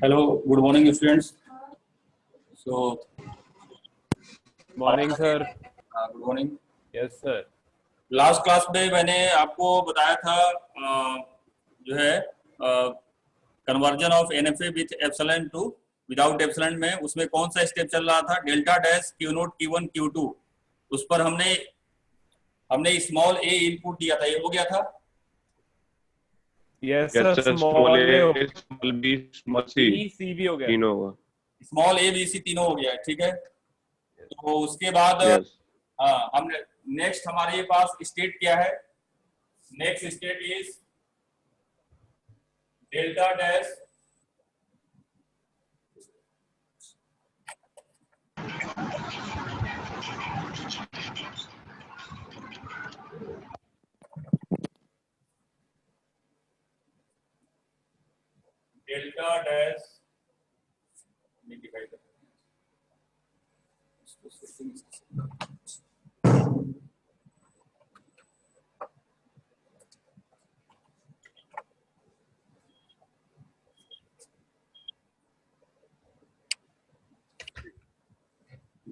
Hello, good morning, students. So, morning sir. Good morning. Yes sir. Last class में मैंने आपको बताया था जो है conversion of NFA with epsilon to without epsilon में उसमें कौन सा स्टेप चल रहा था, delta dash Q note Q1 Q2. उस पर हमने स्मॉल ए इनपुट दिया था, ये हो गया था. Yes sir. स्मॉल ए, स्मॉल बी, स्मॉल सी, सी भी हो गया. तीनों होगा. स्मॉल ए बी सी तीनों हो गया है, ठीक है. तो उसके बाद हमने नेक्स्ट हमारे पास स्टेट क्या है. Next state is delta dash नहीं दिखाई देता.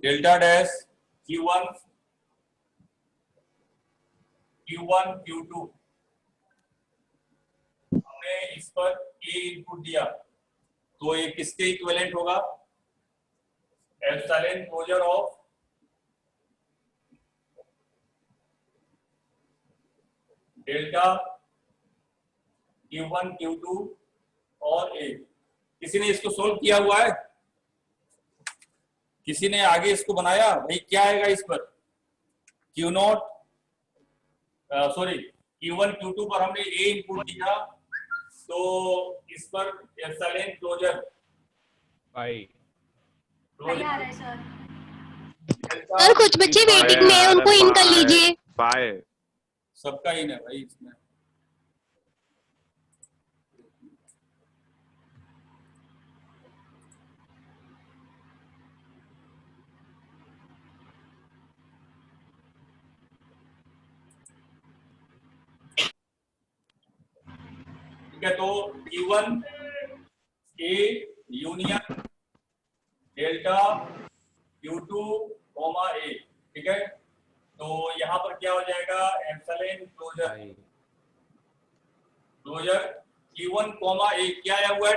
डेल्टा डैश Q1 Q2 हमने इस पर A इनपुट दिया, तो ये किसके इक्विवेलेंट होगा. Epsilon closure of delta Q1 Q2 और A. किसी ने इसको सोल्व किया हुआ है? किसी ने आगे इसको बनाया? भाई क्या आएगा इस पर. Q0 सॉरी Q1 Q2 पर हमने A इनपुट दिया, तो इस पर एप्सिलॉन क्लोजर सर कुछ बच्चे वेटिंग में हैं, उनको इन कर लीजिए. सबका इन है भाई इसमें. ठीक है, तो Q1 A union delta Q2 A. ठीक है, तो यहाँ पर क्या हो जाएगा, एप्सिलॉन क्लोजर Q1 A. क्या आया हुआ है?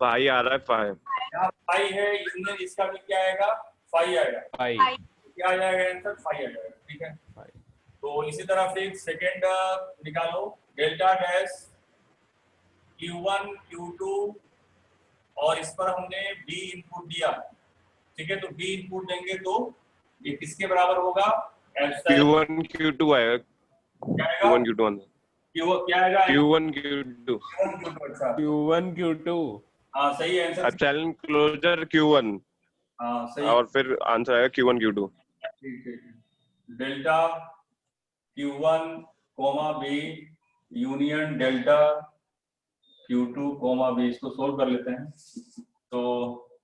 फाई आ रहा है. फाई है यूनियन, इसका भी क्या आएगा, फाई आएगा. क्या आ जाएगा आंसर, फाई आ जाएगा. ठीक है, तो इसी तरह फिर सेकेंड निकालो, डेल्टा डैश Q1 Q2 और इस पर हमने B इनपुट दिया. ठीक है, तो B इनपुट देंगे तो ये किसके बराबर होगा, Q1 Q2 आएगा. Q1 Q2 क्या आएगा, Q1 Q2. अच्छा Q1 Q2. हाँ सही आंसर. Epsilon closure Q1. हाँ सही. और फिर आंसर आएगा Q1 Q2. ठीक है, delta Q1 B union delta Q2 B. इसको सोल्व कर लेते हैं, तो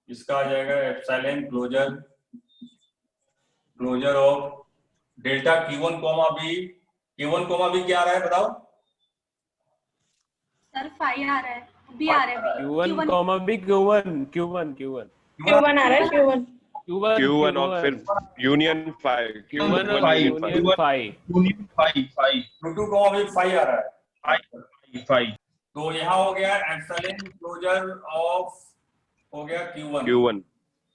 इसका आ जाएगा epsilon closure of delta Q1 B. Q1 B क्या आ रहा है बताओ. सर फाई आ रहा है, भी आ रहा है. Q1 B Q1 आ रहा है. Q1 और फिर union phi. Q1 Q2 B 5 आ रहा है. तो यहाँ हो गया एप्सिलॉन क्लोजर ऑफ हो गया Q1.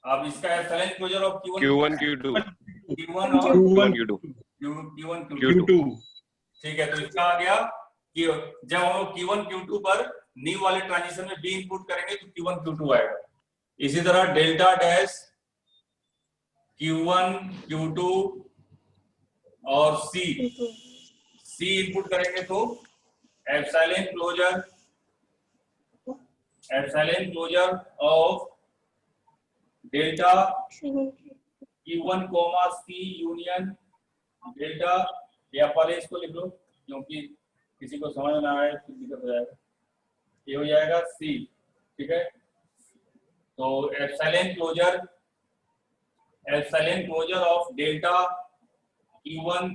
अब इसका epsilon closure of Q1 Q2. ठीक है, तो इसका आ गया कि जब हम लोग Q1 Q2 पर न्यू वाले ट्रांजिशन में B इनपुट करेंगे तो Q1 Q2 आएगा. इसी तरह डेल्टा डैश Q1 Q2 और C इनपुट करेंगे तो epsilon closure of delta Q1 C union delta. या पहले इसको लिख लो, क्योंकि किसी को समझ ना आए तो दिक्कत हो जाएगा. ये हो जाएगा C. ठीक है, तो epsilon closure of delta Q1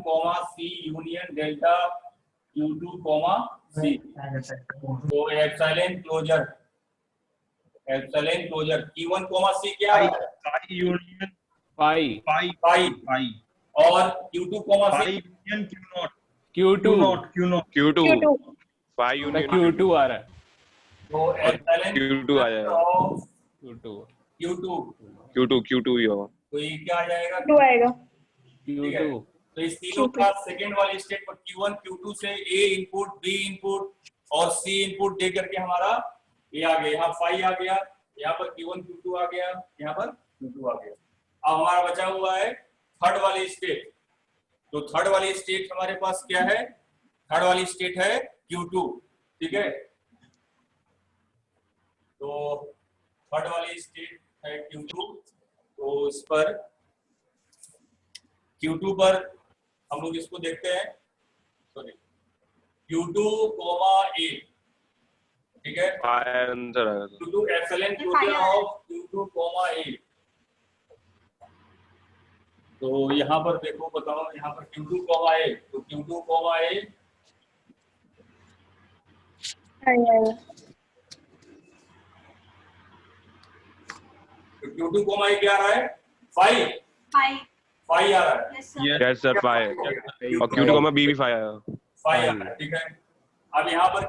C union delta Q2 comma C। तो epsilon closure Q1 comma C क्या है? पाई यूनियन पाई पाई और Q2 comma C pi union Q2 Q2 phi union Q2 आ रहा है तो एप्सिलॉन Q2 आ जाएगा। Of Q2 Q2 ही होगा। तो ये क्या आ जाएगा? 2 आएगा। ठीक है। Q2 तो इस तीनों का सेकंड वाले स्टेट पर Q1 Q2 से A इनपुट B इनपुट और C इनपुट दे करके हमारा ये आ गया, यहाँ फाई आ गया, यहाँ पर Q1 Q2 आ गया, यहाँ पर Q2 आ गया। अब हमारा बचा हुआ है थर्ड वाली स्टेट। तो थर्ड वाली स्टेट हमारे पास क्या है? थर्ड वाली स्टेट है Q2। ठीक है, तो थर्ड वाली स्टेट है Q2। तो इस पर Q2 पर हम लोग इसको देखते हैं, सॉरी Q2 कॉमा A। ठीक है, आंसर आएगा। Q2 epsilon closure of Q2 comma A। तो यहाँ पर देखो, बताओ यहाँ पर Q2 कॉमा A, तो Q2 कॉमा A आएगा। तो Q2 कॉमा A क्या आ रहा है? फाई आ रहा है। यस सर फाई और Q2 कॉमा B भी फाई आएगा। फाई आ रहा है। ठीक है, अब यहाँ पर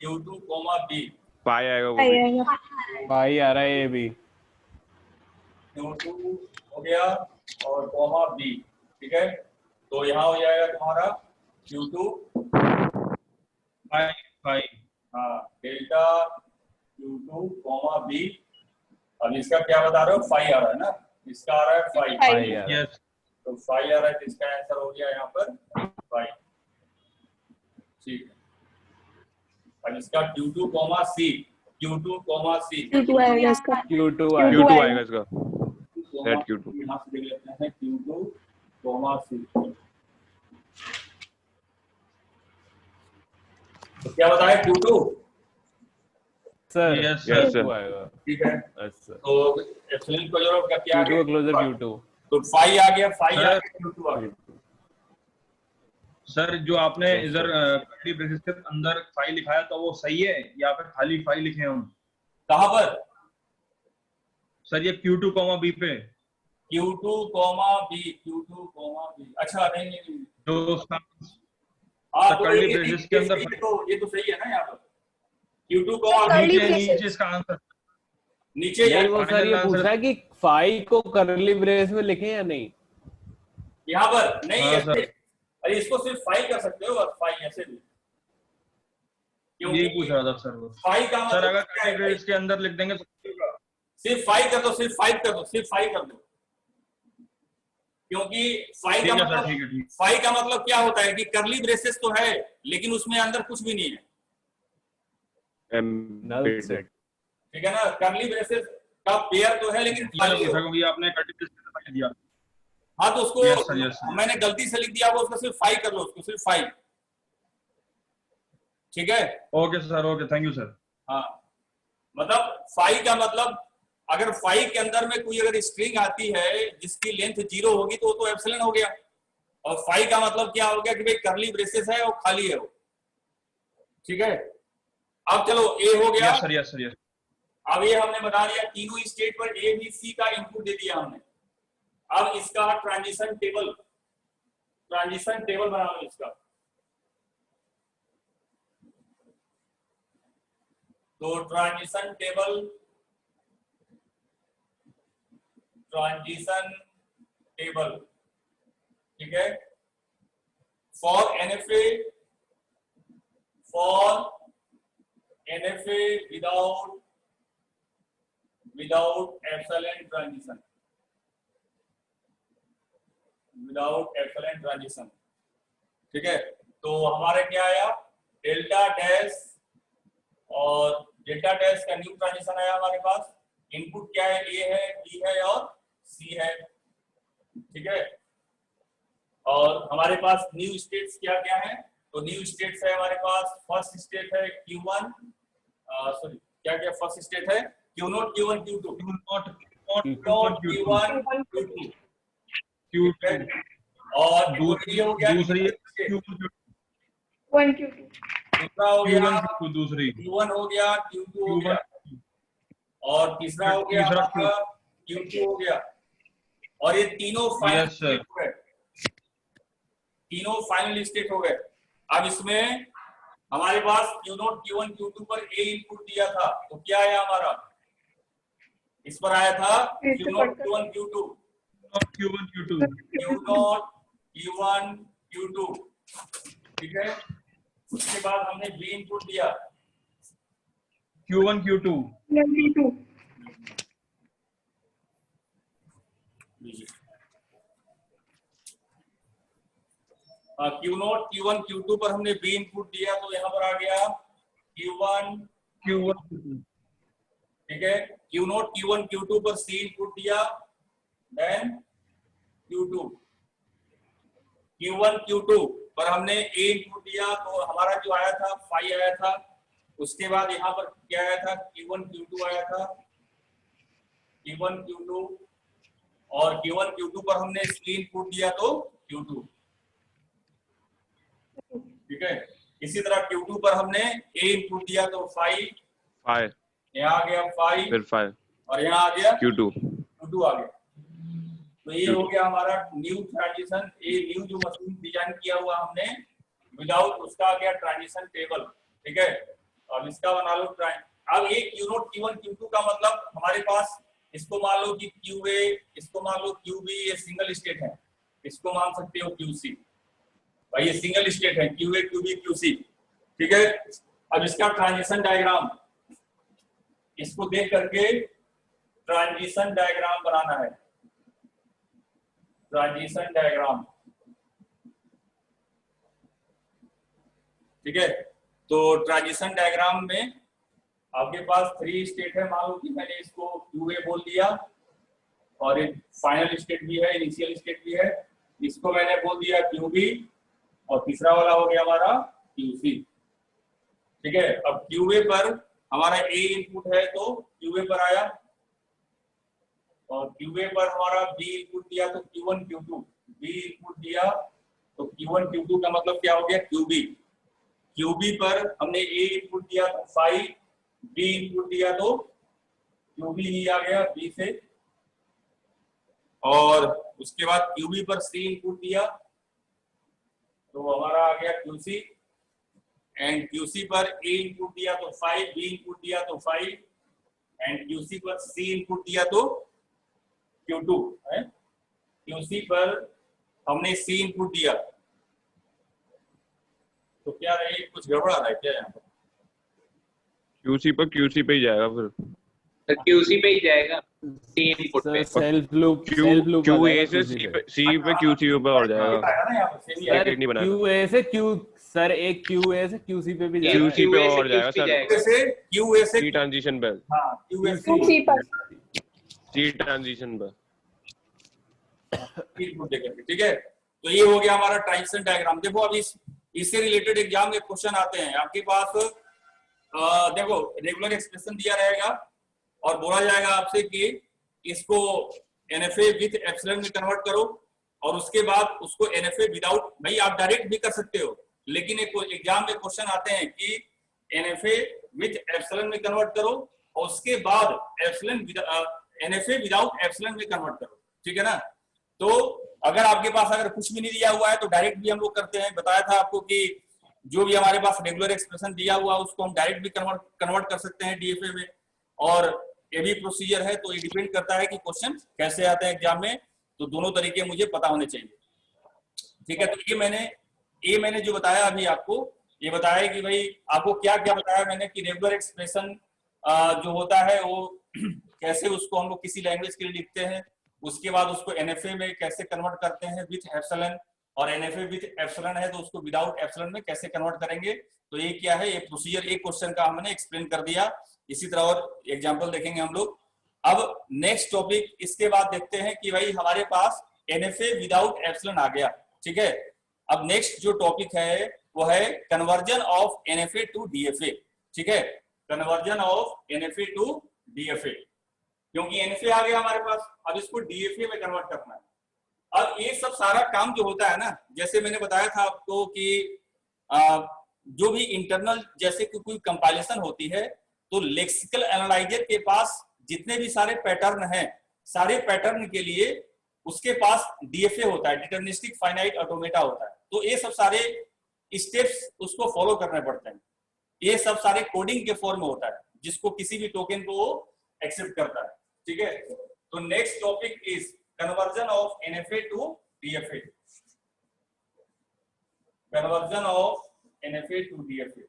Q2 कॉमा B फाई आएगा वो भी। आएगा। पाई आ रहा है ये भी Q2 हो गया और कॉमा B। ठीक है, तो यहाँ हो जाएगा तुम्हारा Q2 पाई हाँ डेल्टा Q2 कॉमा B। अब इसका क्या बता रहे हो? फाई आ रहा है ना, इसका आ रहा है फाई। पाई आ रहा है यस तो फाई आ रहा है, तो इसका आंसर हो गया यहाँ पर फाई। ठीक है, अब इसका Q2 कॉमा C Q2 आएगा इसका। Q2 Q2 आएगा इसका। Set Q2 यहाँ से देख लेते हैं Q2 कॉमा C। तो क्या बताया? Q2। Sir Yes, sir. Q2 आएगा। ठीक है, यस सर तो एप्सिलॉन क्लोजर का क्या आ Q2 गया? क्लोजर Q2 तो फाई आ गया, Sir. Q2 आ गया। सर जो आपने Yes, इधर कर्ली ब्रेसेस के अंदर फाइल लिखाया तो वो सही है या फिर खाली फाइल लिखे हैं हम? कहाँ पर? सर ये Q2 B पे Q2 कॉमा B। अच्छा नहीं नहीं नहीं। जो उसका हाँ, तो तो कर्ली ये ब्रेसेस के अंदर ये तो सही है ना यहाँ पर Q2 कॉमा B। कर्ली नीचे ब्रेसेस। नीचे इसका आंसर नीचे नहीं वो सर ये Final पूछ answer- रहा है कि फाई को करली ब्रेस में लिखे या नहीं। यहाँ पर नहीं हाँ, ऐसे। सर। अरे इसको सिर्फ फाई कर सकते हो, बस फाई ऐसे भी। यही पूछ रहा था सर वो। फाई का सर मतलब अगर क्या कर्ली है? ब्रेसेस के अंदर लिख देंगे तो सिर्फ फाई कर दो, सिर्फ फाई कर दो। क्योंकि फाई का ठीक है सर, मतलब ठीक है ठीक फाई का मतलब क्या होता है कि करली ब्रेसेस तो है लेकिन उसमें अंदर कुछ भी नहीं है। नल सेट ठीक है ना, करली ब्रेसेस का पेयर तो है लेकिन मैंने खाली पूछा हो। क्योंकि आपने कर्ली ब्रेसेस के अंदर दिया। हाँ तो उसको Yes, sir, yes, sir. मैंने गलती से लिख दिया, वो उसको सिर्फ फाई कर लो, उसको सिर्फ फाई। ठीक है, okay sir, okay, thank you sir. हाँ मतलब फाई का मतलब अगर फाई के अंदर में कोई अगर स्ट्रिंग आती है जिसकी लेंथ 0 होगी तो वो तो एप्सिलॉन हो गया। और फाई का मतलब क्या हो गया कि भाई करली ब्रेसेस है और खाली है वो। ठीक है, अब चलो ए हो गया। Yes sir, yes sir, yes. अब ये हमने बता दिया तीनों स्टेट पर ए बी सी का इनपुट दे दिया हमने। अब इसका ट्रांजिशन टेबल बना लो इसका। तो ट्रांजिशन टेबल ठीक है, for NFA without epsilon transition. ठीक है, तो हमारे क्या आया? डेल्टा डैश, और डेल्टा डैश का न्यू ट्रांजिशन आया हमारे पास। इनपुट क्या है? ए है, बी है और सी है। ठीक है, और हमारे पास न्यू स्टेट्स क्या क्या है? तो न्यू स्टेट्स है हमारे पास, फर्स्ट स्टेट है Q1, सॉरी क्या क्या फर्स्ट स्टेट है? Q0 Q1 Q2 Q1 Q2 Q2 और दूसरी हो गया दूसरी स्टेट, Q1 Q2 दूसरा हो गया Q1 दूसरी, Q1 हो गया, Q2 हो गया, और तीसरा हो गया तीसरा हमारा Q2 हो गया, और ये तीनों फाइनल Yes, sir. स्टेट हो गए, तीनों फाइनल स्टेट हो गए। अब इसमें हमारे पास Q0 Q1 Q2 पर A इनपुट दिया था, तो क्या आया हमारा, इस पर आया था Q0 Q1 Q2, Q1 Q2, Q0 Q1 Q2, ठीक है। उसके बाद हमने B इनपुट दिया, Q1 Q2, Q2 Q0 Q1 Q2 पर हमने B इनपुट दिया, तो यहाँ पर आ गया Q1, ठीक है। Q0 Q1 Q2 पर C इनपुट दिया, देन Q2, Q1 Q2 पर हमने A इनपुट दिया, तो हमारा जो आया था फाई आया था। उसके बाद यहाँ पर क्या आया था, Q1 Q2 आया था, Q1 Q2, और Q1 Q2 पर हमने C इनपुट दिया तो Q2, ठीक है। इसी तरह Q2 पर हमने A इनपुट दिया तो 5, 5 यहाँ आ गया 5, फिर 5 और यहाँ आ गया Q2 Q2 आ गया। तो ये हो गया हमारा न्यू ट्रांजिशन, ये न्यू जो मशीन डिजाइन किया हुआ हमने विदाउट उसका आ गया ट्रांजिशन टेबल, ठीक है। अब इसका बना लो अब ये Q0 Q1 Q2 का मतलब हमारे पास, इसको मान लो कि QA, इसको मान लो QB, ये सिंगल स्टेट है, इसको मान सकते हो QC, भाई ये सिंगल स्टेट है QA QB QC, ठीक है। अब इसका ट्रांजिशन डायग्राम, इसको देख करके ट्रांजिशन डायग्राम बनाना है, ट्रांजिशन डायग्राम, ठीक है। तो ट्रांजिशन डायग्राम में आपके पास 3 स्टेट है, मान लो कि मैंने इसको QA बोल दिया, और एक फाइनल स्टेट भी है, इनिशियल स्टेट भी है, इसको मैंने बोल दिया QB, और तीसरा वाला हो गया हमारा QC, ठीक है। अब QA पर हमारा A इनपुट है तो QA पर आया, और QA पर हमारा B इनपुट दिया तो Q1 Q2, B इनपुट दिया तो Q1 Q2 का मतलब क्या हो गया QB, QB पर हमने A इनपुट दिया तो 5, B इनपुट दिया तो QB ही आ गया B से, और उसके बाद QB पर C इनपुट दिया तो हमारा आ गया QC, एंड QC पर A इनपुट दिया तो 5, B इनपुट दिया तो 5, एंड QC पर C इनपुट दिया तो Q2 है। QC पर हमने C इनपुट दिया, तो क्या रहे, कुछ गड़बड़ आ रहा है क्या यहाँ पर? QC पर QC पे ही जाएगा फिर, QC पे ही जाएगा, C इनपुट पे। सेल्फ लूप QA से C पे QC पे और जाएगा, आया ना यहाँ पर सेम ही आया। नहीं बनाया QA से Q, सर एक QA से QC पे भी जाएगा, QC पे और जाएगा सर, QA से C ट्रांजिशन पे, हाँ QA से QC पर C ट्रांजिशन पे। इनपुट देकर, ठीक है। तो ये हो गया हमारा ट्रांजिशन डायग्राम। देखो अब इससे रिलेटेड एग्जाम के क्वेश्चन आते हैं आपके पास। देखो रेगुलर एक्सप्रेशन दिया रहेगा और बोला जाएगा आपसे कि इसको NFA विथ एप्सिलॉन में कन्वर्ट करो, और उसके बाद उसको NFA विदाउट, भाई आप डायरेक्ट भी कर सकते हो, लेकिन एक एग्जाम में क्वेश्चन आते हैं कि NFA विथ एप्सिलॉन में कन्वर्ट करो, और उसके बाद NFA विदाउट एप्सिलॉन में कन्वर्ट करो, ठीक है ना। तो अगर आपके पास अगर कुछ भी नहीं दिया हुआ है तो डायरेक्ट भी हम लोग करते हैं। बताया था आपको कि जो भी हमारे पास रेगुलर एक्सप्रेशन दिया हुआ है उसको हम डायरेक्ट भी कन्वर्ट कर सकते हैं DFA में, और ये भी प्रोसीजर है। तो ये डिपेंड करता है कि क्वेश्चन कैसे आते हैं एग्जाम में, तो दोनों तरीके मुझे पता होने चाहिए, ठीक है। तो ये मैंने जो बताया अभी आपको, ये बताया कि भाई आपको क्या क्या बताया मैंने कि रेगुलर एक्सप्रेशन जो होता है वो कैसे उसको हम लोग किसी लैंग्वेज के लिए लिखते हैं, उसके बाद उसको NFA में कैसे कन्वर्ट करते हैं विथ एप्सिलॉन, और NFA विथ एप्सिलॉन है तो उसको विदाउट एप्सिलॉन में कैसे कन्वर्ट करेंगे। तो ये क्या है, ये प्रोसीजर एक क्वेश्चन का हमने एक्सप्लेन कर दिया। इसी तरह और एग्जांपल देखेंगे हम लोग। अब नेक्स्ट टॉपिक इसके बाद देखते हैं कि भाई हमारे पास NFA विदाउट एप्सिलॉन आ गया, ठीक है। अब नेक्स्ट जो टॉपिक है वो है conversion of NFA to DFA, ठीक है। Conversion of NFA to DFA, क्योंकि NFA आ गया हमारे पास, अब इसको DFA में कन्वर्ट करना है। अब ये सब सारा काम जो होता है ना, जैसे मैंने बताया था आपको कि जो भी इंटरनल जैसे कोई कंपाइलेशन होती है, तो लेक्सिकल एनालाइजर के पास जितने भी सारे पैटर्न हैं, सारे पैटर्न के लिए उसके पास डीएफए होता है, डिटरमिनिस्टिक फाइनाइट ऑटोमेटा होता है। तो ये सब सारे स्टेप्स उसको फॉलो करने पड़ते हैं। ये सब सारे कोडिंग के फॉर्म में होता है, जिसको किसी भी टोकन को एक्सेप्ट करता है। ठीक है, तो next topic is conversion of NFA to DFA. Conversion of NFA to DFA.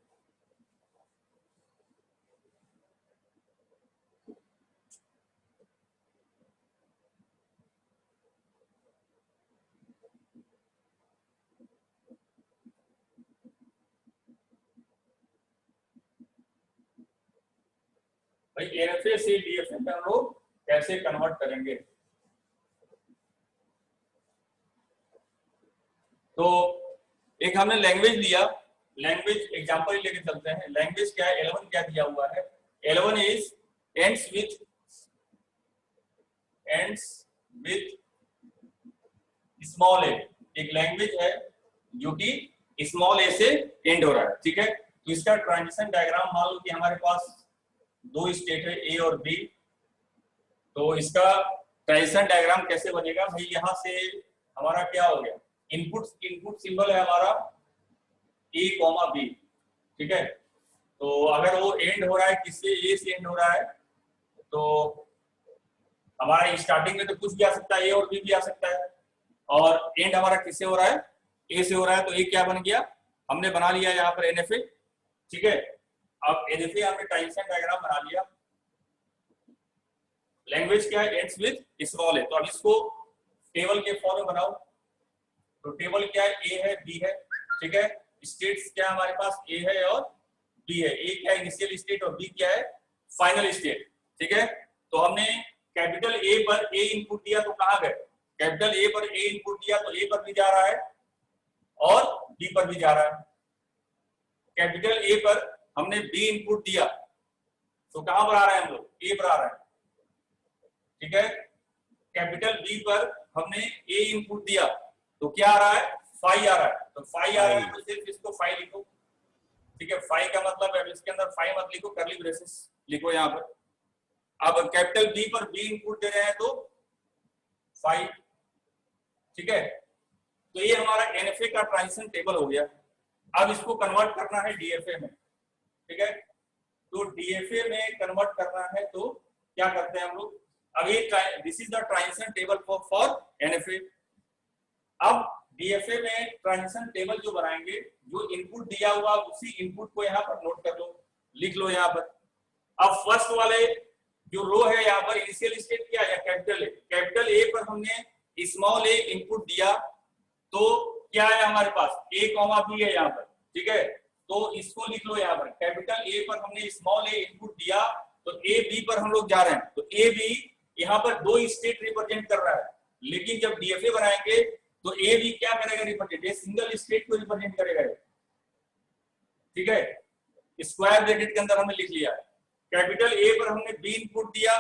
भाई एनएफए से डीएफए में हम लोग कैसे कन्वर्ट करेंगे? तो एक हमने लैंग्वेज लिया, लैंग्वेज एग्जांपल लेके चलते हैं। लैंग्वेज क्या है? 11 क्या दिया हुआ है? 11 इज एंड्स विथ स्मॉल ए। एक लैंग्वेज है जो कि स्मॉल ए से एंड हो रहा है। ठीक है, तो इसका ट्रांजिशन डायग्राम मान लो कि हमारे पास दो स्टेट है ए और बी। तो इसका ट्रांजिशन डायग्राम कैसे बनेगा? भाई यहां से हमारा क्या हो गया, इनपुट सिंबल है हमारा ए कॉमा बी। ठीक है, तो अगर वो एंड हो रहा है किससे? ए से एंड हो रहा है, तो हमारा स्टार्टिंग में तो कुछ भी आ सकता है, ए और बी भी आ सकता है, और एंड हमारा किससे हो रहा है? ए से हो रहा है। तो ए क्या बन गया? हमने बना लिया यहाँ पर एनएफए। ठीक है, अब एनएफए यहाँ पे ट्रांजिशन डायग्राम बना लिया। लैंग्वेज क्या है? एंड्स विद स्मॉल है। तो अब इसको टेबल के फॉर्म में बनाओ। तो टेबल क्या है? ए है, बी है। ठीक है, स्टेट्स क्या है हमारे पास? ए है और बी है। ए क्या है? इनिशियल स्टेट, और बी क्या है? Final state. ठीक है, तो हमने कैपिटल ए पर ए इनपुट दिया तो कहां गए? कैपिटल ए पर ए इनपुट दिया तो ए पर भी जा रहा है और बी पर भी जा रहा है। कैपिटल ए पर हमने बी इनपुट दिया तो कहां पर आ रहा है? हम लोग ए पर आ रहा है। ठीक है, कैपिटल बी पर हमने ए इनपुट दिया तो क्या आ रहा है? फाई आ रहा है। तो फाई आ रहा है तो सिर्फ इसको फाई लिखो। ठीक है, फाई का मतलब है, इसके अंदर फाई मत लिखो, कर्ली ब्रेसेस लिखो यहाँ पर। अब कैपिटल बी पर बी इनपुट दे रहे हैं तो फाई। ठीक है, तो ये हमारा एनएफए का ट्रांजिशन टेबल हो गया। अब इसको कन्वर्ट करना है डीएफए में। ठीक है, तो डीएफए में कन्वर्ट करना है तो क्या करते हैं हम लोग? अब ये this is the transition table for NFA. अब डीएफए में ट्रांजिशन टेबल जो बनाएंगे, जो इनपुट दिया हुआ उसी इनपुट को यहाँ पर नोट कर लो, लिख लो यहाँ पर। अब फर्स्ट वाले जो रो है यहाँ पर इनिशियल स्टेट क्या है? Capital A. कैपिटल ए पर हमने स्मॉल ए इनपुट दिया तो क्या है हमारे पास? ए कॉमा बी है यहाँ पर। ठीक है, तो इसको लिख लो यहाँ पर। कैपिटल ए पर हमने स्मॉल ए इनपुट दिया तो ए बी पर हम लोग जा रहे हैं। तो ए बी यहाँ पर दो स्टेट रिप्रेजेंट कर रहा है, लेकिन जब डीएफए बनाएंगे तो ए बी क्या करेगा? रिप्रेजेंट, ये सिंगल स्टेट को रिप्रेजेंट करेगा। ठीक है, स्क्वायर ब्रैकेट के अंदर हमने लिख लिया। कैपिटल ए पर हमने बी इनपुट दिया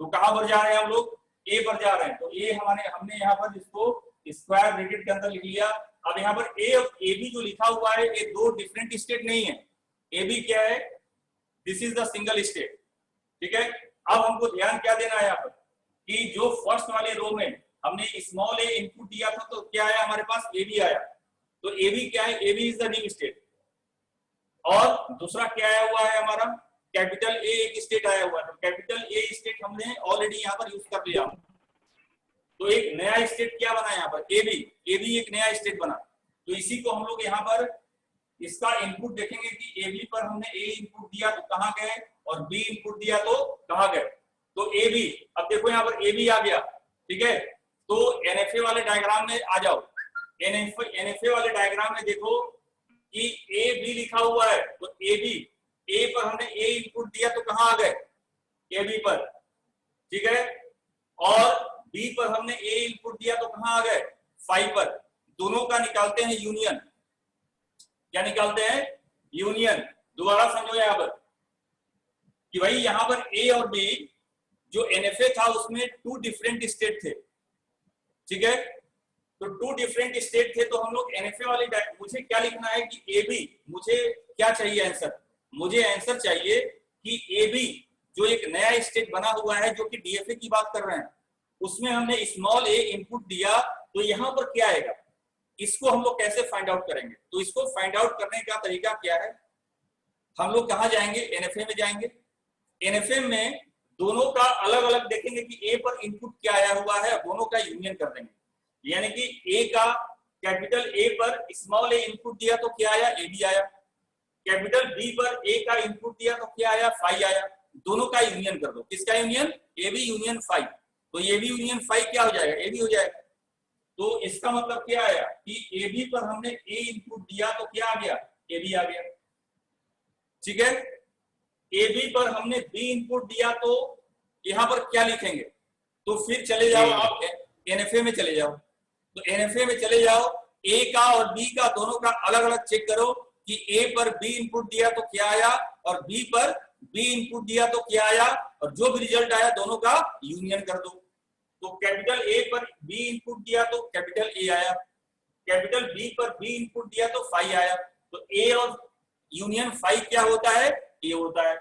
तो कहां पर जा रहे हैं हम लोग? ए पर जा रहे हैं। तो ए हमने यहाँ पर इसको स्क्वायर ब्रैकेट के अंदर लिख लिया। अब यहाँ पर ए और ए बी जो लिखा हुआ है ये दो डिफरेंट स्टेट नहीं है। ए बी क्या है? This is the single state. ठीक है, अब हमको ध्यान क्या देना है यहाँ पर कि जो फर्स्ट वाले रो में हमने स्मॉल ए इनपुट दिया था तो क्या आया हमारे पास? ए बी आया। तो ए बी क्या है? A B is the new state. और दूसरा क्या आया हुआ है हमारा? कैपिटल ए एक स्टेट आया हुआ है। तो कैपिटल ए स्टेट हमने ऑलरेडी यहाँ पर यूज कर लिया। तो एक नया स्टेट क्या बना यहाँ पर? ए बी एक नया स्टेट बना। तो इसी को हम लोग यहाँ पर इसका इनपुट देखेंगे कि ए बी पर हमने ए इनपुट दिया तो कहाँ गए, और बी इनपुट दिया तो कहाँ गए। तो ए बी, अब देखो यहाँ पर ए बी आ गया। ठीक है, तो एनएफए वाले डायग्राम में आ जाओ। एनएफए वाले डायग्राम में देखो कि ए बी लिखा हुआ है। तो ए बी, ए पर हमने ए इनपुट दिया तो कहाँ आ गए? ए बी पर। ठीक है, और बी पर हमने ए इनपुट दिया तो कहां आ गए? 5 पर। दोनों का निकालते हैं यूनियन। क्या निकालते हैं? यूनियन। दोबारा समझो यहां पर कि भाई यहां पर ए और बी जो एनएफए था उसमें 2 डिफरेंट स्टेट थे। ठीक है, तो टू डिफरेंट स्टेट थे, तो हम लोग एनएफए वाले मुझे क्या लिखना है कि ए बी, मुझे क्या चाहिए आंसर, मुझे आंसर चाहिए कि ए बी जो एक नया स्टेट बना हुआ है जो कि डीएफए की बात कर रहे हैं, उसमें हमने स्मॉल ए इनपुट दिया, तो यहाँ पर क्या आएगा, इसको हम लोग कैसे फाइंड आउट करेंगे। तो इसको फाइंड आउट करने का तरीका क्या है, हम लोग कहाँ जाएंगे, एनएफए में जाएंगे। एनएफए में दोनों का अलग अलग देखेंगे कि ए पर इनपुट क्या आया हुआ है, दोनों का यूनियन कर देंगे। यानी कि ए का कैपिटल ए पर स्मॉल ए इनपुट दिया तो क्या आया, ए बी आया। कैपिटल बी पर ए का इनपुट दिया तो क्या आया, फाई आया। दोनों का यूनियन कर दो, किसका union, A B union phi. तो ए बी यूनियन फाई क्या हो जाएगा, ए बी हो जाएगा। तो इसका मतलब क्या आया कि ए बी पर हमने ए इनपुट दिया तो क्या आ गया, ए बी आ गया। ठीक है, ए बी पर हमने बी इनपुट दिया तो यहां पर क्या लिखेंगे, तो फिर चले जाओ आप एनएफए में चले जाओ। तो एनएफए में चले जाओ, ए का और बी का दोनों का अलग अलग चेक करो कि ए पर बी इनपुट दिया तो क्या आया और बी पर बी इनपुट दिया तो क्या आया, और जो भी रिजल्ट आया दोनों का यूनियन कर दो। तो कैपिटल ए पर बी इनपुट दिया तो कैपिटल ए आया, कैपिटल बी पर बी इनपुट दिया तो फाई आया। तो ए और यूनियन फाई क्या होता है, ए होता है।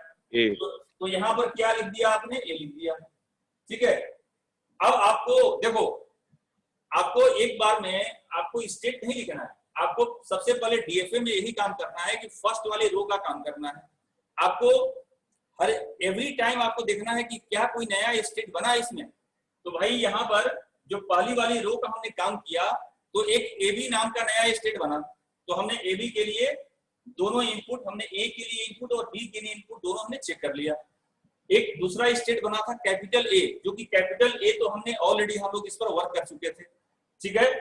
तो यहां पर क्या लिख दिया आपने, ए लिख दिया। ठीक है, अब आपको देखो, आपको एक बार में आपको स्टेट नहीं लिखना है, आपको सबसे पहले डीएफए में यही काम करना है कि फर्स्ट वाले रो का काम करना है। आपको हर एवरी टाइम आपको देखना है कि क्या कोई नया स्टेट बना इसमें। तो भाई यहाँ पर जो पहली वाली रो का हमने काम किया तो एक ए बी नाम का नया स्टेट बना। तो हमने ए बी के लिए दोनों इनपुट, हमने ए के लिए इनपुट और बी के लिए इनपुट दोनों हमने चेक कर लिया। एक दूसरा स्टेट बना था कैपिटल ए, जो कि कैपिटल ए तो हमने ऑलरेडी हम लोग इस पर वर्क कर चुके थे। ठीक है,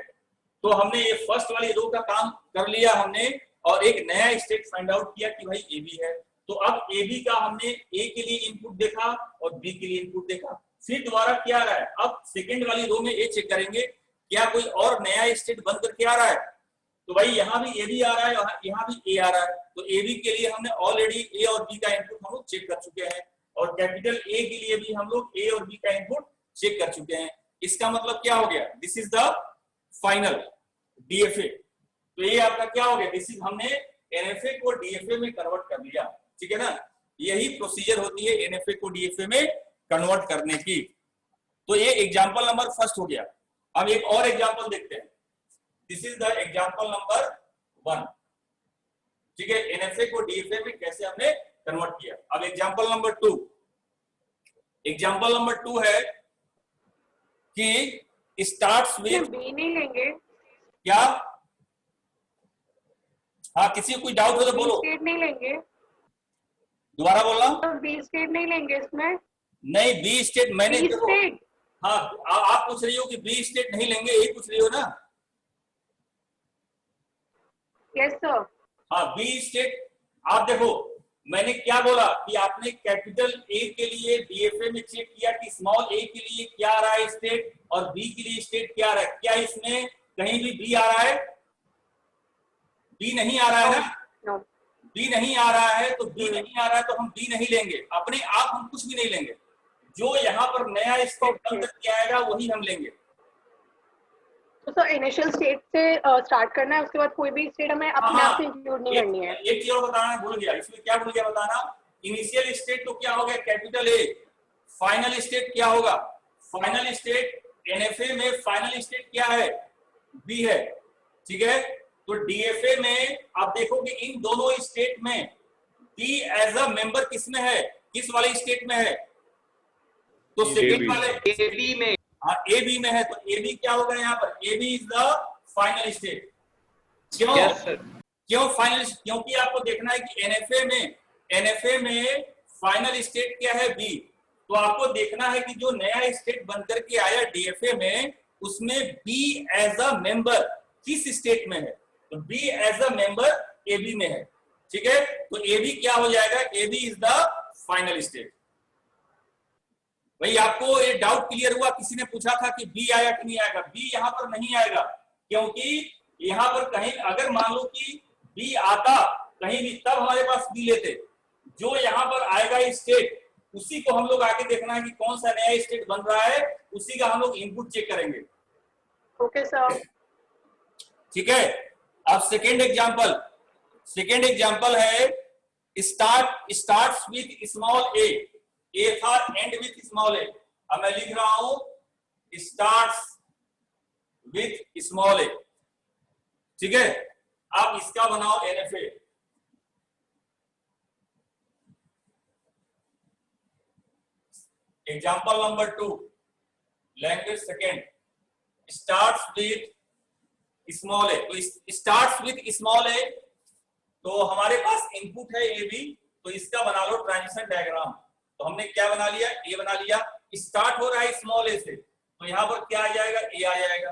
तो हमने ये फर्स्ट वाली रो का काम कर लिया हमने, और एक नया स्टेट फाइंड आउट किया कि भाई ए बी है। तो अब ए बी का हमने ए के लिए इनपुट देखा और बी के लिए इनपुट देखा। फिर दोबारा क्या आ रहा है, अब सेकेंड वाली रो में ए चेक करेंगे क्या कोई और नया स्टेट बन करके आ रहा है। तो भाई यहाँ भी ए बी आ रहा है, यहाँ भी ए आ रहा है। तो ए बी के लिए हमने ऑलरेडी ए और बी का इनपुट हम लोग चेक कर चुके हैं, और कैपिटल ए के लिए भी हम लोग ए और बी का इनपुट चेक कर चुके हैं। इसका मतलब क्या हो गया, this is the final DFA. तो ये आपका क्या हो गया, दिस इज, हमने एनएफए को डीएफए में कन्वर्ट कर लिया। ठीक है ना, यही प्रोसीजर होती है एनएफए को डीएफए में कन्वर्ट करने की। तो ये एग्जांपल नंबर फर्स्ट हो गया। अब एक और एग्जांपल देखते हैं, this is the example number 1। ठीक है, एनएफए को डीएफए में कैसे हमने कन्वर्ट किया। अब एग्जांपल नंबर 2, एग्जांपल नंबर 2 है कि स्टार्ट्स विद, बी नहीं लेंगे क्या, हाँ किसी को कोई डाउट हो तो बोलो, स्टेट नहीं लेंगे, दोबारा बोलना। तो बी स्टेट नहीं लेंगे इसमें, नहीं बी स्टेट मैंने बी देखो, स्टेट, हाँ आप पूछ रही हो कि बी स्टेट नहीं लेंगे, यही पूछ रही हो ना। Yes sir. हाँ बी स्टेट, आप देखो मैंने क्या बोला कि आपने कैपिटल ए के लिए डीएफए में चेक किया कि स्मॉल ए के लिए क्या आ रहा है स्टेट और बी के लिए स्टेट क्या आ रहा है। क्या इसमें कहीं भी बी आ रहा है, बी नहीं आ रहा है ना, बी नहीं आ रहा है। तो बी नहीं आ रहा है तो हम बी नहीं लेंगे, अपने आप हम कुछ भी नहीं लेंगे। जो यहाँ पर नया स्टेट बन करके आएगा वही हम लेंगे। तो सर इनिशियल स्टेट से स्टार्ट करना है, उसके बाद कोई भी स्टेट हमें अपने आप से इंक्लूड नहीं करनी है। एक चीज और बताना भूल गया, इसमें क्या भूल गया बताना, इनिशियल स्टेट तो क्या हो गया कैपिटल ए, फाइनल स्टेट क्या होगा, फाइनल स्टेट एनएफए में फाइनल स्टेट क्या है, बी है। ठीक है, तो डीएफए में आप देखोगे इन दोनों स्टेट में बी एज अ मेंबर किसमें है, किस वाले स्टेट में है, तो सेकंड वाले ए बी में, हाँ ए बी में है। तो ए बी क्या होगा यहाँ पर, A B is the final state. क्यों क्यों फाइनल, क्योंकि आपको देखना है कि एनएफए में फाइनल स्टेट क्या है, बी। तो आपको देखना है कि जो नया स्टेट बनकर के आया डीएफए में उसमें बी एज अ मेंबर किस स्टेट में है, तो B as a member A B में है। ठीक है, तो ए बी क्या हो जाएगा, A B is the final state. भाई आपको ये डाउट क्लियर हुआ, किसी ने पूछा था कि बी आया कि नहीं आएगा, बी यहाँ पर नहीं आएगा, क्योंकि यहाँ पर कहीं अगर मान लो कि बी आता कहीं भी तब हमारे पास बी लेते। जो यहाँ पर आएगा स्टेट उसी को हम लोग आगे देखना है कि कौन सा नया स्टेट बन रहा है, उसी का हम लोग इनपुट चेक करेंगे। Okay sir. ठीक है। अब सेकेंड एग्जांपल है स्टार्ट्स विथ स्मॉल ए था एंड विथ स्मॉल ए। अब मैं लिख रहा हूं स्टार्ट्स विथ स्मॉल ए, ठीक है। अब इसका बनाओ NFA। Example number 2 language second starts with small A. तो स्टार्ट्स विथ स्मॉल ए, तो हमारे पास इनपुट है ए बी, तो इसका बना लो ट्रांजिशन डायग्राम। तो हमने क्या बना लिया, ए बना लिया। स्टार्ट हो रहा है स्मॉल ए से, तो यहाँ पर क्या आ जाएगा, ए आ जाएगा।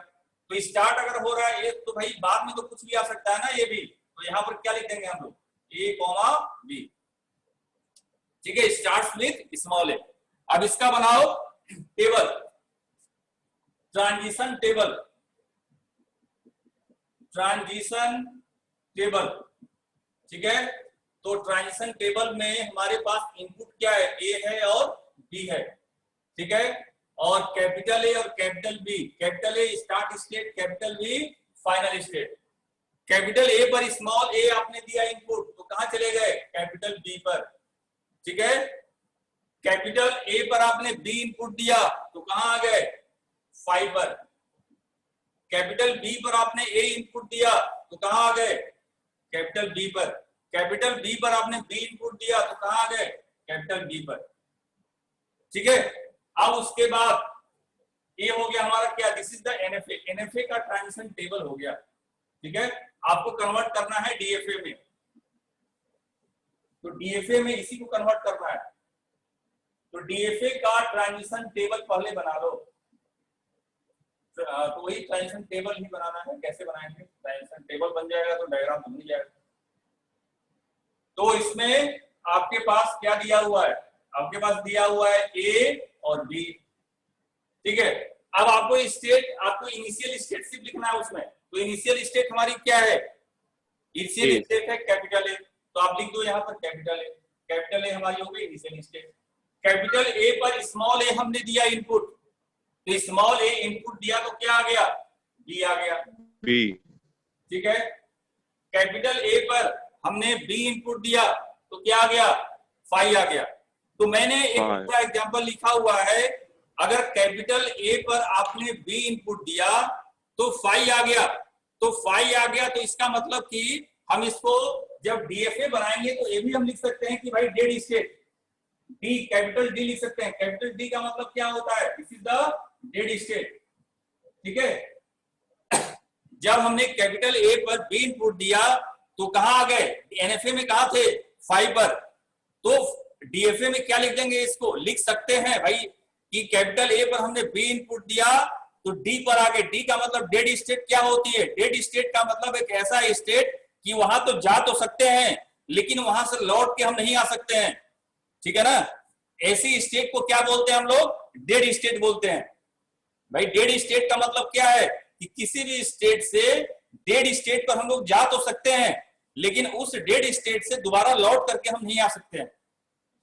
तो स्टार्ट अगर हो रहा है ए, तो भाई बाद में तो कुछ भी आ सकता है ना ए बी, तो यहाँ पर क्या लिख देंगे हम लोग, ए कॉमा बी, ठीक है। स्टार्ट्स विथ स्मॉल ए। अब इसका बनाओ टेबल, ट्रांजिशन टेबल, ठीक है। तो ट्रांजिशन टेबल में हमारे पास इनपुट क्या है, ए है और बी है, ठीक है। और कैपिटल ए और capital B, capital A start state, capital B final state. Capital A पर स्मॉल ए आपने दिया इनपुट, तो कहां चले गए, कैपिटल बी पर, ठीक है। कैपिटल ए पर आपने बी इनपुट दिया, तो कहां आ गए, 5 पर। कैपिटल बी पर आपने ए इनपुट दिया, तो कहां आ गए, कैपिटल बी पर। कैपिटल बी पर आपने बी इनपुट दिया, तो कहां आ गए, कैपिटल बी पर, ठीक है। अब उसके बाद ये हो गया हमारा क्या, this is the NFA। NFA का ट्रांजिशन टेबल हो गया, ठीक है। आपको कन्वर्ट करना है DFA में, तो DFA में इसी को कन्वर्ट करना है। तो DFA का ट्रांजिशन टेबल पहले बना लो। तो वही ट्रांजिशन टेबल ही बनाना है। कैसे बनाएंगे, ट्रांजिशन टेबल बन जाएगा तो डायग्राम बन जाएगा। तो इसमें आपके पास क्या दिया हुआ है, आपके पास दिया हुआ है ए और बी, ठीक है। अब आपको इनिशियल स्टेट सिर्फ लिखना है उसमें। तो इनिशियल स्टेट हमारी क्या है, इनिशियल स्टेट है कैपिटल ए, तो आप लिख दो यहाँ पर कैपिटल ए। कैपिटल ए हमारी हो गई इनिशियल स्टेट। कैपिटल ए पर स्मॉल ए हमने दिया इनपुट, तो स्मॉल ए इनपुट दिया तो क्या आ गया, बी आ गया, बी, ठीक है। कैपिटल ए पर हमने बी इनपुट दिया, तो क्या आ गया, 5 आ गया। तो मैंने एक दूसरा एग्जांपल लिखा हुआ है, अगर कैपिटल ए पर आपने बी इनपुट दिया तो 5 आ गया, तो 5 आ गया, तो इसका मतलब कि हम इसको जब DFA बनाएंगे तो ये भी हम लिख सकते हैं कि भाई dead state, D capital D लिख सकते हैं। कैपिटल डी का मतलब क्या होता है, this is the dead state, ठीक है। जब हमने कैपिटल ए पर बी इनपुट दिया तो कहां आ गए, NFA में कहा थे 5 पर, तो DFA में क्या लिख देंगे, इसको लिख सकते हैं भाई कि कैपिटल ए पर हमने बी इनपुट दिया तो डी पर आ गए। डी का मतलब डेड स्टेट क्या होती है, डेड स्टेट का मतलब एक ऐसा स्टेट कि वहां तो जा तो सकते हैं लेकिन वहां से लौट के हम नहीं आ सकते हैं, ठीक है ना। ऐसी स्टेट को क्या बोलते हैं हम लोग, डेड स्टेट बोलते हैं। भाई डेड स्टेट का मतलब क्या है कि किसी भी स्टेट से डेड स्टेट पर हम लोग जा तो सकते हैं लेकिन उस डेड स्टेट से दोबारा लौट करके हम नहीं आ सकते हैं,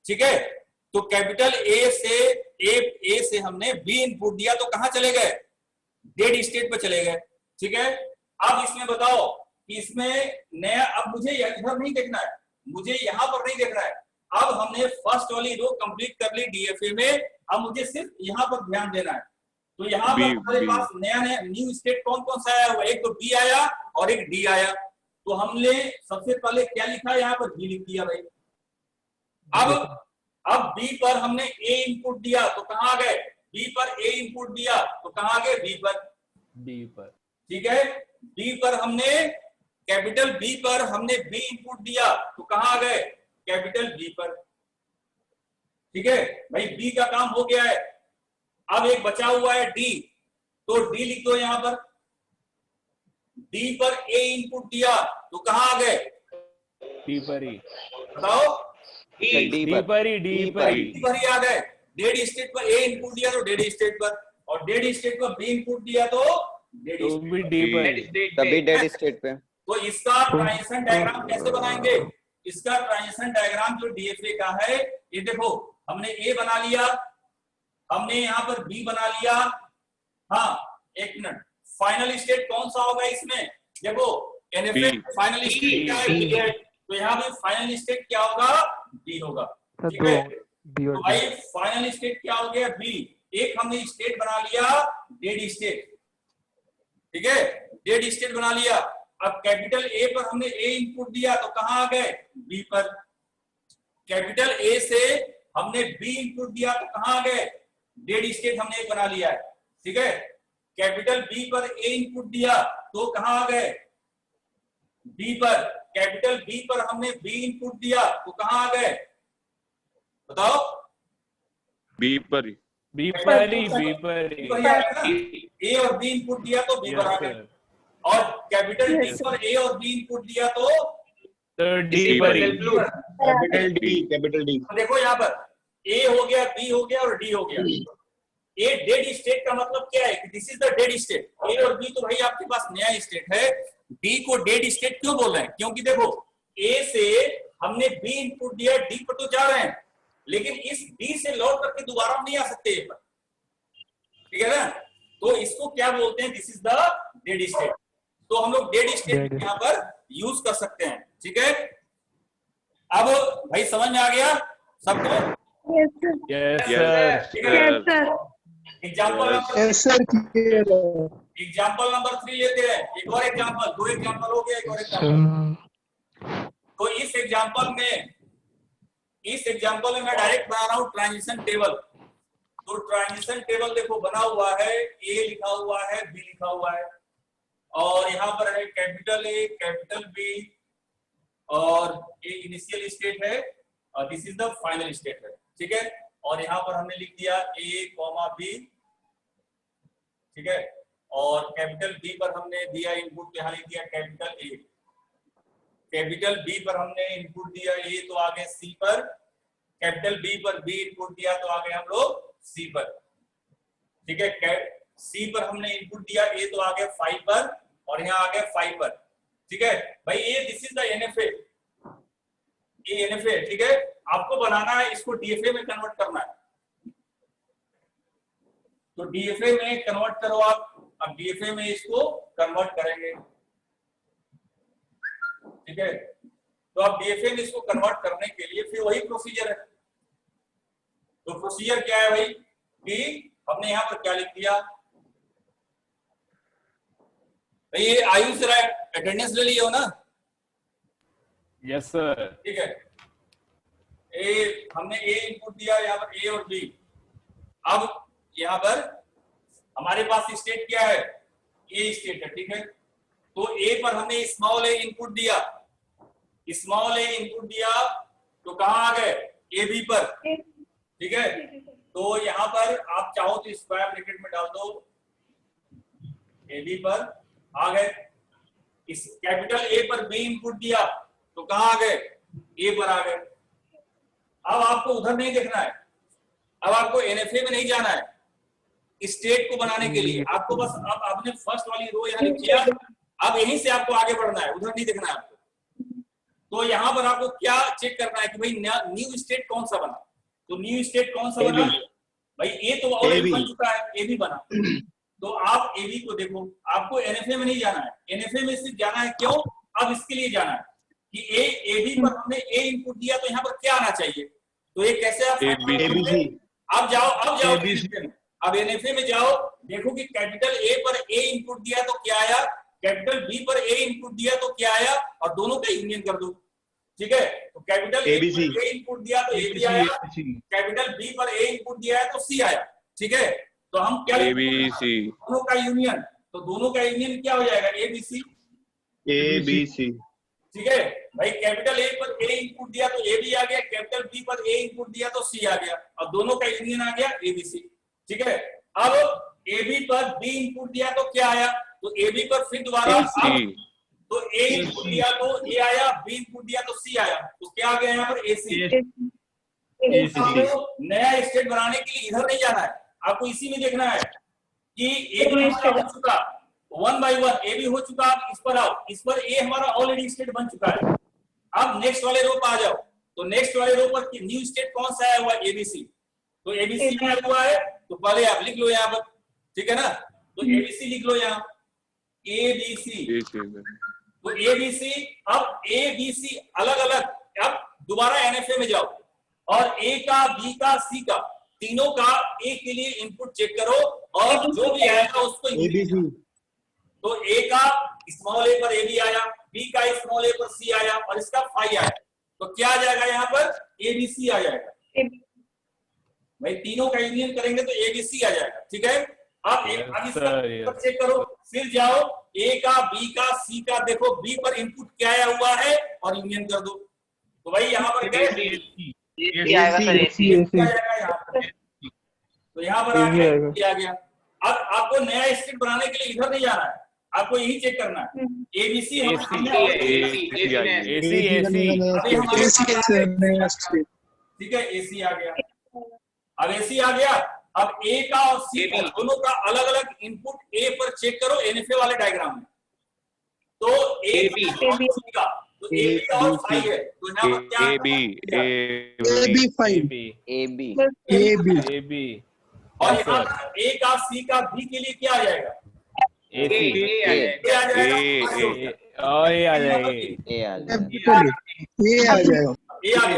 ठीक है। तो कैपिटल ए से हमने बी इनपुट दिया तो कहां चले गए, डेड स्टेट पर चले गए, ठीक है। अब इसमें बताओ कि इसमें नया, अब मुझे इधर नहीं देखना है, मुझे यहां पर नहीं देखना है। अब हमने फर्स्ट वाली रो कंप्लीट कर ली DFA में, अब मुझे सिर्फ यहां पर ध्यान देना है। तो यहाँ पर हमारे पास नया न्यू स्टेट कौन कौन सा आया हुआ, एक तो बी आया और एक डी आया। तो हमने सबसे पहले क्या लिखा, यहाँ पर बी लिख दिया भाई। अब बी पर हमने ए इनपुट दिया तो कहां आ गए, बी पर ए इनपुट दिया तो कहां आ गए, बी पर, ठीक है। बी पर हमने कैपिटल बी पर हमने बी इनपुट दिया तो कहां आ गए, कैपिटल बी पर, ठीक है भाई। बी का काम हो गया है। अब एक बचा हुआ है डी, तो डी लिख दो यहां पर। डी पर ए इनपुट दिया तो कहां आ गए, डी पर ही, बताओ, डी पर ही आ गए। डेड स्टेट पर ए इनपुट दिया तो डेड स्टेट पर, और डेड स्टेट पर बी इनपुट दिया तो डेड स्टेट पे। तो इसका ट्रांजिशन डायग्राम कैसे बनाएंगे, इसका ट्रांजिशन डायग्राम जो DFA का है, ये देखो हमने ए बना लिया, हमने यहाँ पर बी बना लिया। हाँ एक मिनट, फाइनल स्टेट कौन सा होगा इसमें, देखो एनएफए फाइनल स्टेट क्या है, बी है, तो यहाँ भी फाइनल स्टेट क्या होगा, बी होगा। ठीक है, तो भाई फाइनल स्टेट क्या हो गया, बी। एक हमने स्टेट बना लिया डेड स्टेट, ठीक है, डेड स्टेट बना लिया। अब कैपिटल ए पर हमने ए इनपुट दिया तो कहां आ गए, बी पर। कैपिटल ए से हमने बी इनपुट दिया तो कहां आ गए, डेड स्टेट हमने एक बना लिया है। ठीक है, कैपिटल बी पर ए इनपुट दिया तो कहां आ गए, बी पर। कैपिटल बी पर हमने बी इनपुट दिया तो कहां आ गए, बताओ। बी पर ही। बी पर ही, बी पर ही। ए और बी इनपुट दिया तो बी पर आ गए, और कैपिटल डी पर ए और बी इनपुट दिया तो डी पर ही। Capital D. देखो यहाँ पर ए हो गया, बी हो गया और डी हो गया। ए डेड स्टेट का मतलब क्या है कि this is the dead state. A और बी तो भाई आपके पास नया स्टेट है, डी को डेड स्टेट क्यों बोल रहे हैं, क्योंकि देखो ए से हमने बी इनपुट दिया, डी पर तो जा रहे हैं, लेकिन इस डी से लौट करके दोबारा नहीं आ सकते ए पर, ठीक है ना। तो इसको क्या बोलते हैं, this is the dead state. तो हम लोग डेड स्टेट यहाँ पर यूज कर सकते हैं। ठीक है, अब भाई समझ में आ गया सबको? Yes sir. एग्जाम्पल नंबर 3 लेते हैं। एक और एग्जाम्पल, 2 एग्जाम्पल हो गया, एक और एग्जाम्पल। तो इस एग्जाम्पल में मैं डायरेक्ट बना रहा हूँ ट्रांजिशन टेबल। तो ट्रांजिशन टेबल देखो बना हुआ है, ए लिखा हुआ है, बी लिखा हुआ है, और यहाँ पर है कैपिटल ए, कैपिटल बी, और ये इनिशियल स्टेट है और this is the final state है। ठीक है, और यहाँ पर हमने लिख दिया ए कॉमा बी, ठीक है, और कैपिटल बी पर हमने दिया इनपुट, यहाँ लिख दिया कैपिटल ए। कैपिटल बी पर हमने इनपुट दिया ए तो आ गए सी पर, कैपिटल बी पर बी इनपुट दिया तो आ गए हम लोग सी पर। ठीक है, सी पर हमने इनपुट दिया ए तो आ गए 5 पर, और यहाँ आ गए 5 पर। ठीक है भाई, ये दिस इज द एनएफए, ये एनएफए। ठीक है, आपको बनाना है, इसको डीएफए में कन्वर्ट करना है। तो डीएफए में कन्वर्ट करो आप। अब डीएफए में इसको कन्वर्ट करेंगे। ठीक है, तो अब डीएफए में इसको कन्वर्ट करने के लिए फिर वही प्रोसीजर है। तो प्रोसीजर क्या है भाई कि हमने यहाँ पर क्या लिख दिया भाई, ये आयुष अटेंडेंस ले लिए हो ना? Yes sir. ठीक है, ए हमने ए इनपुट दिया यहाँ पर, ए और बी। अब यहाँ पर हमारे पास स्टेट क्या है, ए स्टेट है। ठीक है, तो ए पर हमने स्मॉल ए इनपुट दिया, स्मॉल ए इनपुट दिया तो कहाँ आ गए, ए बी पर। ठीक है, तो यहाँ पर आप चाहो तो स्क्वायर ब्रैकेट में डाल दो, ए बी पर आ गए। इस कैपिटल ए पर बी इनपुट दिया तो कहाँ आ गए, ए पर आ गए। अब आपको उधर नहीं देखना है, अब आपको एनएफए में नहीं जाना है स्टेट को बनाने के लिए। आपको बस अब आपने फर्स्ट वाली रो यहाँ लिख दिया, अब यहीं से आपको आगे बढ़ना है, उधर नहीं देखना है आपको। तो यहाँ पर आपको क्या चेक करना है कि भाई न्यू स्टेट कौन सा बना। तो न्यू स्टेट कौन सा बना भाई, ए तो ऑलरेडी बन चुका है, ए भी बना। तो आप ए बी को देखो, आपको एनएफए में नहीं जाना है, एनएफए में सिर्फ जाना है। क्यों? अब इसके लिए जाना है कि ए बी पर हमने ए इनपुट दिया तो यहाँ पर क्या आना चाहिए। तो ये कैसे आप अब जाओ अब एनएफए में जाओ, देखो कि कैपिटल ए पर ए इनपुट दिया तो क्या आया, कैपिटल बी पर ए इनपुट दिया तो क्या आया, और दोनों का यूनियन कर दो। ठीक है, तो कैपिटल ए पर ए इनपुट दिया तो ए बी आया, कैपिटल बी पर ए इनपुट दिया है तो सी आया। ठीक है, तो हम क्या दोनों का यूनियन, तो दोनों का यूनियन क्या हो जाएगा, ए बी सी। ठीक है भाई, कैपिटल ए पर ए इनपुट दिया तो ए बी आ गया, कैपिटल बी पर ए इनपुट दिया तो सी आ गया, अब दोनों का यूनियन आ गया ए बी सी। ठीक है, अब ए बी पर बी इनपुट दिया तो क्या आया, तो ए बी पर फिर दोबारा तो ए इनपुट दिया तो ए आया, बी इनपुट दिया तो सी आया, तो क्या आ गया यहाँ पर ए सी। नया स्टेट बनाने के लिए इधर नहीं जाना है, आपको इसी में देखना है कि ए बी हो चुका 1 by 1, ए बी हो चुका। आप इस पर आओ, इस पर ए हमारा ऑलरेडी स्टेट बन चुका है। अब नेक्स्ट वाले रो पर आ जाओ, तो नेक्स्ट वाले रो पर न्यू स्टेट कौन सा आया हुआ, एबीसी। तो एबीसी आया हुआ है, तो पहले आप लिख लो यहाँ पर, ठीक है ना। तो एबीसी लिख लो यहाँ, ABC, AC में तो ABC, अब ABC अलग अलग, अब दोबारा NFA में जाओ और A का, B का, C का, तीनों का A के लिए इनपुट चेक करो और जो भी आएगा उसको ABC। तो A का स्मॉल a पर AB आया, B का स्मॉल a पर C आया और इसका फाई आया, तो क्या आ जाएगा यहाँ पर ABC आ जाएगा। भाई तीनों का यूनियन करेंगे तो ABC आ जाएगा, ठीक है। अब इसका चेक करो, फिर जाओ A का, B का, C का, देखो B पर इनपुट क्या आया हुआ है और यूनियन कर दो। तो भाई यहाँ पर क्या आएगा सर, AC जाएगा यहाँ पर, तो यहाँ पर आ गया। अब आपको नया स्टेट बनाने के लिए इधर नहीं जाना है, आपको यही चेक करना है। ABC ठीक है, AC आ गया। अब AC आ गया, अब A का और C का दोनों का अलग अलग इनपुट A पर चेक करो NFA वाले डायग्राम में। तो AB का, तो AB और फाई है, तो यहाँ पर क्या AB और यहाँ पर A का, C का, B के लिए क्या आ जाएगा? A आ जाएगा।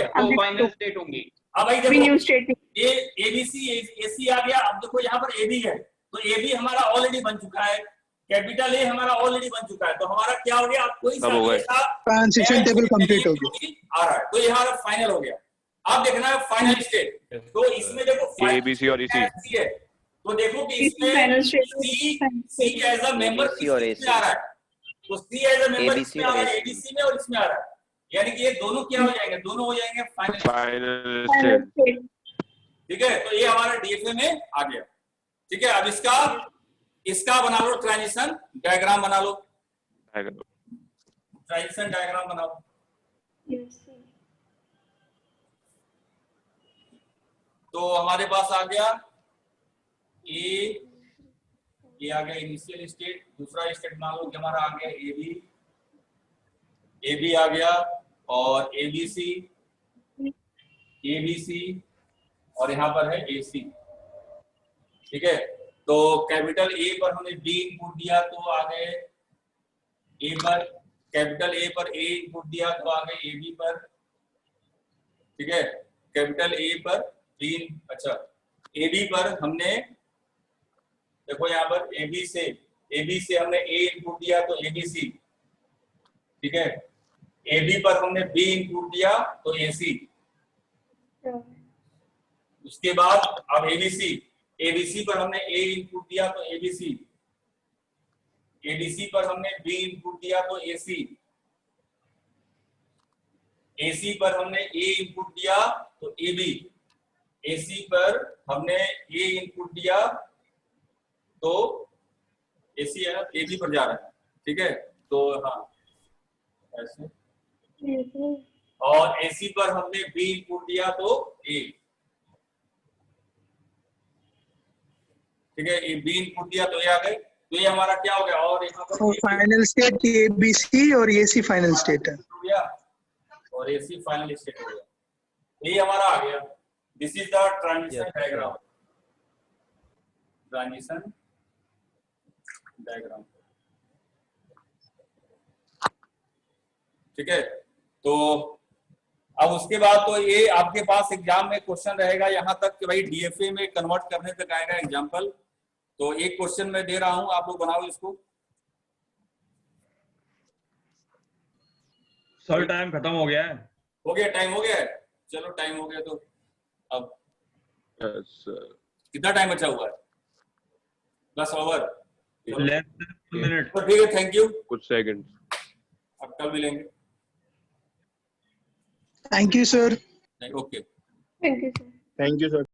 तो फाइनल स्टेट होंगी। अब भाई देखो ABC AC आ गया। अब देखो यहाँ पर AB है, तो AB हमारा ऑलरेडी बन चुका है, कैपिटल A हमारा ऑलरेडी बन चुका है, तो हमारा क्या हो गया? अब कोई ट्रांजिशन टेबल कंप्लीट हो गया, आ रहा है, तो ये हमारा फाइनल हो गया। अब देखना है फाइनल स्टेट, तो इसमें देखो ABC और EC है, तो देखो कि इसमें C एज अ मेंबर आ रहा है, तो C एज अ मेंबर इसमें आ रहा है, ABC में और इसमें आ रहा है, यानी कि ये दोनों क्या हो जाएंगे? दोनों हो जाएंगे फाइनल स्टेट, ठीक है। तो ये हमारा DFA में आ गया, ठीक है। अब इसका बना लो ट्रांजिशन डायग्राम, बना लो ट्रांजिशन डायग्राम बनाओ। तो हमारे पास आ गया ये आ गया इनिशियल स्टेट, दूसरा स्टेट बना लो कि हमारा आ गया AB आ गया और ABC और यहाँ पर है AC, ठीक है। तो कैपिटल A पर हमने B इनपुट दिया तो आ गए A पर, कैपिटल A पर A इनपुट दिया तो आ गए AB पर, ठीक है। कैपिटल A पर B, अच्छा AB पर हमने देखो यहाँ पर AB से हमने A इनपुट दिया तो ABC, ठीक है। AB पर हमने B इनपुट दिया तो AC, उसके बाद अब ABC पर हमने A इनपुट दिया तो ABC पर हमने B इनपुट दिया तो AC पर हमने A इनपुट दिया तो AC पर हमने A इनपुट दिया तो AC है, AB पर जा रहा है, ठीक है। तो हाँ ऐसे, और AC पर हमने B इनपुट दिया तो A, ठीक है। ये B इनपुट दिया तो ये आ गए, तो ये हमारा क्या हो गया? और यहाँ पर फाइनल स्टेट ABC और AC फाइनल स्टेट है, हो गया और AC फाइनल स्टेट हो गया, ये हमारा आ गया। This is the transition diagram, transition diagram, ठीक है। तो अब उसके बाद तो ये आपके पास एग्जाम में क्वेश्चन रहेगा यहाँ तक कि भाई DFA में कन्वर्ट करने तक आएगा एग्जाम्पल। तो एक क्वेश्चन मैं दे रहा हूं, आप लोग बनाओ इसको। सर टाइम खत्म हो गया है। हो गया, टाइम हो गया है, चलो टाइम हो गया तो अब कितना टाइम बचा हुआ है? 10 ओवर, मिनट। तो ठीक है, थैंक यू, कुछ सेकंड, अब कल मिलेंगे। Thank you sir. Okay, thank you sir. Thank you sir.